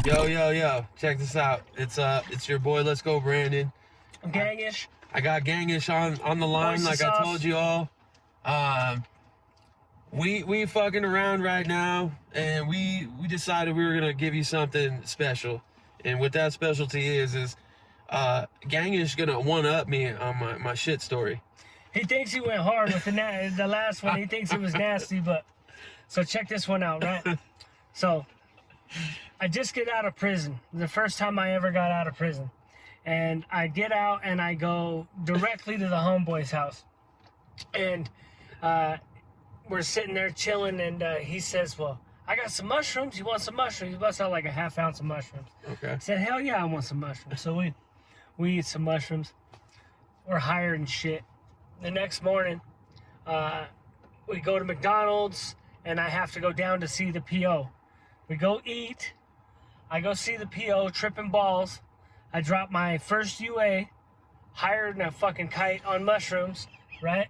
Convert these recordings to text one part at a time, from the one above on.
Yo. Check this out. It's your boy, Let's Go Brandon. Gangish. I got Gangish on the line, like I told you all. We fucking around right now, and we decided we were gonna give you something special. And what that specialty is Gangish gonna one-up me on my shit story. He thinks he went hard with the last one. He thinks it was nasty, but... So check this one out, right? So, I just get out of prison. The first time I ever got out of prison. And I get out and I go directly to the homeboy's house. And we're sitting there chilling, and he says, well, I got some mushrooms. You want some mushrooms? He busts out like a half ounce of mushrooms. Okay. I said, hell yeah, I want some mushrooms. So we eat some mushrooms. We're hired and shit. The next morning, we go to McDonald's, and I have to go down to see the PO. We go eat. I go see the PO, tripping balls. I drop my first UA, hired in a fucking kite on mushrooms, right?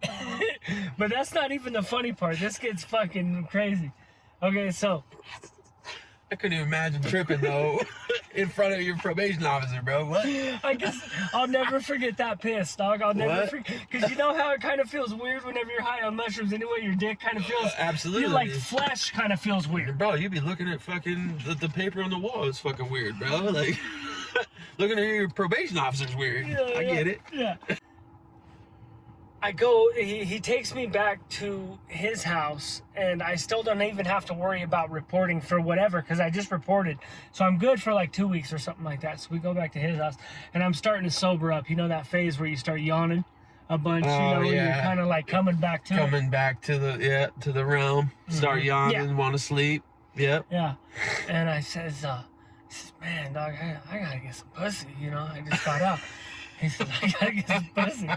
But that's not even the funny part. This gets fucking crazy. Okay, so... I couldn't even imagine tripping, though, in front of your probation officer, bro. What? I guess I'll never forget that piss, dog. I'll never forget. Because you know how it kind of feels weird whenever you're high on mushrooms anyway? Your dick kind of feels... Absolutely. Like flesh kind of feels weird. Bro, you be looking at fucking... The paper on the wall is fucking weird, bro. Like, looking at your probation officer's weird. I get it. Yeah. I go, he takes me back to his house, and I still don't even have to worry about reporting for whatever, because I just reported. So I'm good for like 2 weeks or something like that. So we go back to his house, and I'm starting to sober up. You know that phase where you start yawning a bunch, yeah. You're kind of like coming back to the realm. Start yawning, want to sleep. Yep. Yeah. And I says, man, dog, I gotta get some pussy, I just got out. He says, I gotta get some pussy.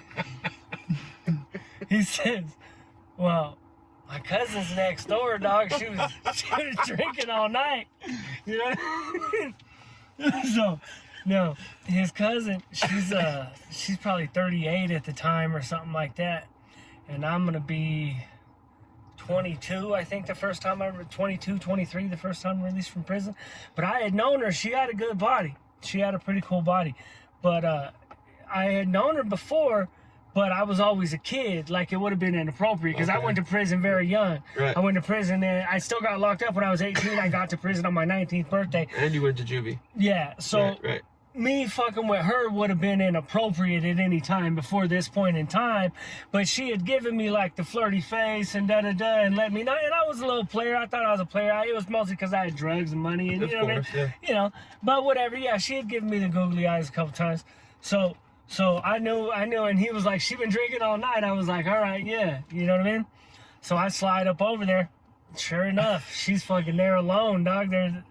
He says, well, my cousin's next door, dog. She was drinking all night. You know? So, no, his cousin, she's probably 38 at the time or something like that. And I'm going to be 22, I think, the first time 22, 23, the first time released from prison. But I had known her. She had a good body. She had a pretty cool body. But I had known her before, but I was always a kid. Like, it would have been inappropriate because I went to prison very young. Right. I went to prison, and I still got locked up when I was 18. I got to prison on my 19th birthday. And you went to juvie. Yeah, so right. Me fucking with her would have been inappropriate at any time before this point in time. But she had given me, like, the flirty face and da-da-da and let me know. And I was a little player. I thought I was a player. It was mostly because I had drugs and money. And, of course, what I mean? But whatever. Yeah, she had given me the googly eyes a couple times. So I knew, and he was like, she been drinking all night. I was like, all right, yeah, you know what I mean? So I slide up over there. Sure enough, she's fucking there alone, dog. There,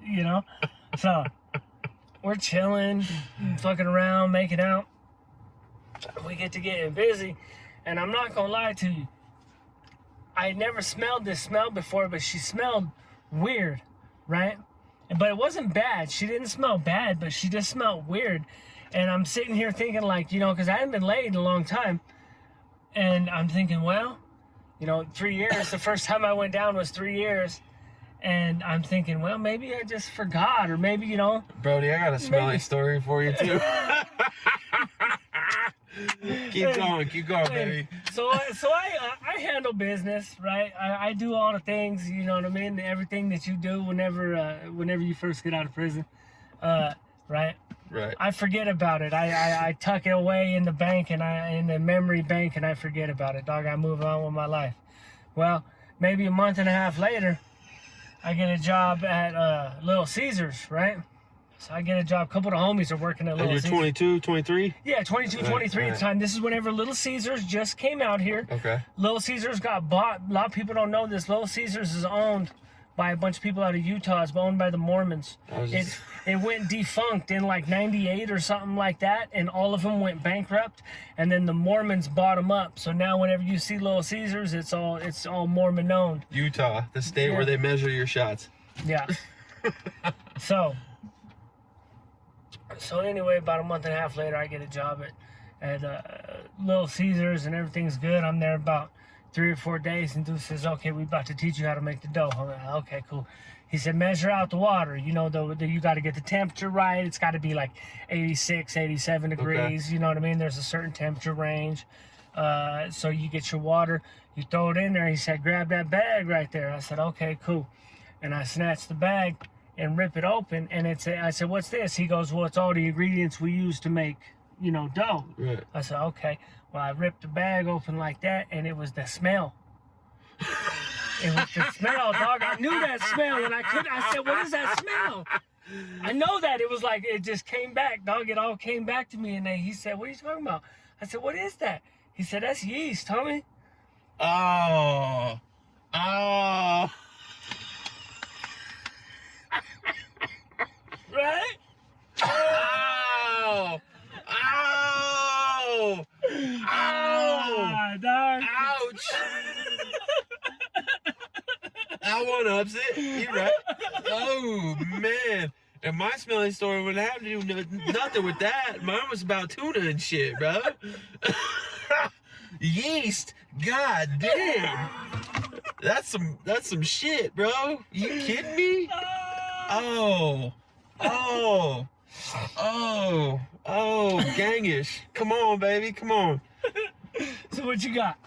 So we're chilling, fucking around, making out. We get to getting busy, and I'm not gonna lie to you. I had never smelled this smell before, but she smelled weird, right? But it wasn't bad. She didn't smell bad, but she just smelled weird. And I'm sitting here thinking, like, because I hadn't been laid in a long time. And I'm thinking, well, 3 years. The first time I went down was 3 years. And I'm thinking, well, maybe I just forgot. Or maybe, Brody, I got a smelly story for you, too. Keep going, baby. So I handle business, right? I do all the things, you know what I mean? Everything that you do whenever you first get out of prison, right? Right. I forget about it. I tuck it away in the bank in the memory bank, and I forget about it. Dog, I move on with my life. Well, maybe a month and a half later, I get a job at Little Caesars, right? So I get a job. A couple of the homies are working at Little Caesars. And you're 22, 23? Yeah, 22, 23 at the time. This is whenever Little Caesars just came out here. Okay. Little Caesars got bought. A lot of people don't know this. Little Caesars is owned by a bunch of people out of Utah. It's owned by the Mormons. It went defunct in like 98 or something like that, and all of them went bankrupt, and then the Mormons bought them up. So now whenever you see Little Caesars, it's all Mormon owned. Utah, the state where they measure your shots. Yeah. So anyway, about a month and a half later, I get a job at Little Caesars, and everything's good. I'm there about 3 or 4 days, and dude says, okay, we about to teach you how to make the dough. I'm like, okay, cool. He said, measure out the water. You know, you got to get the temperature right. It's got to be like 86, 87 degrees. You know what I mean? There's a certain temperature range. So you get your water, you throw it in there. He said, grab that bag right there. I said, okay, cool. And I snatched the bag and rip it open. And I said, what's this? He goes, well, it's all the ingredients we use to make, you know, dough. Right. I said, okay. Well, I ripped the bag open like that, and it was the smell. It was the smell, dog. I knew that smell, and I said, what is that smell? I know that. It was like, it just came back, dog. It all came back to me, and then he said, what are you talking about? I said, what is that? He said, that's yeast, homie. Oh. Right? Oh. Oh. Ah, dog. Ouch. That one ups it. You're right. Oh, man. And my smelling story would have to do nothing with that. Mine was about tuna and shit, bro. Yeast. God damn. That's some shit, bro. You kidding me? Oh. Gangish. Come on, baby. Come on. So what you got?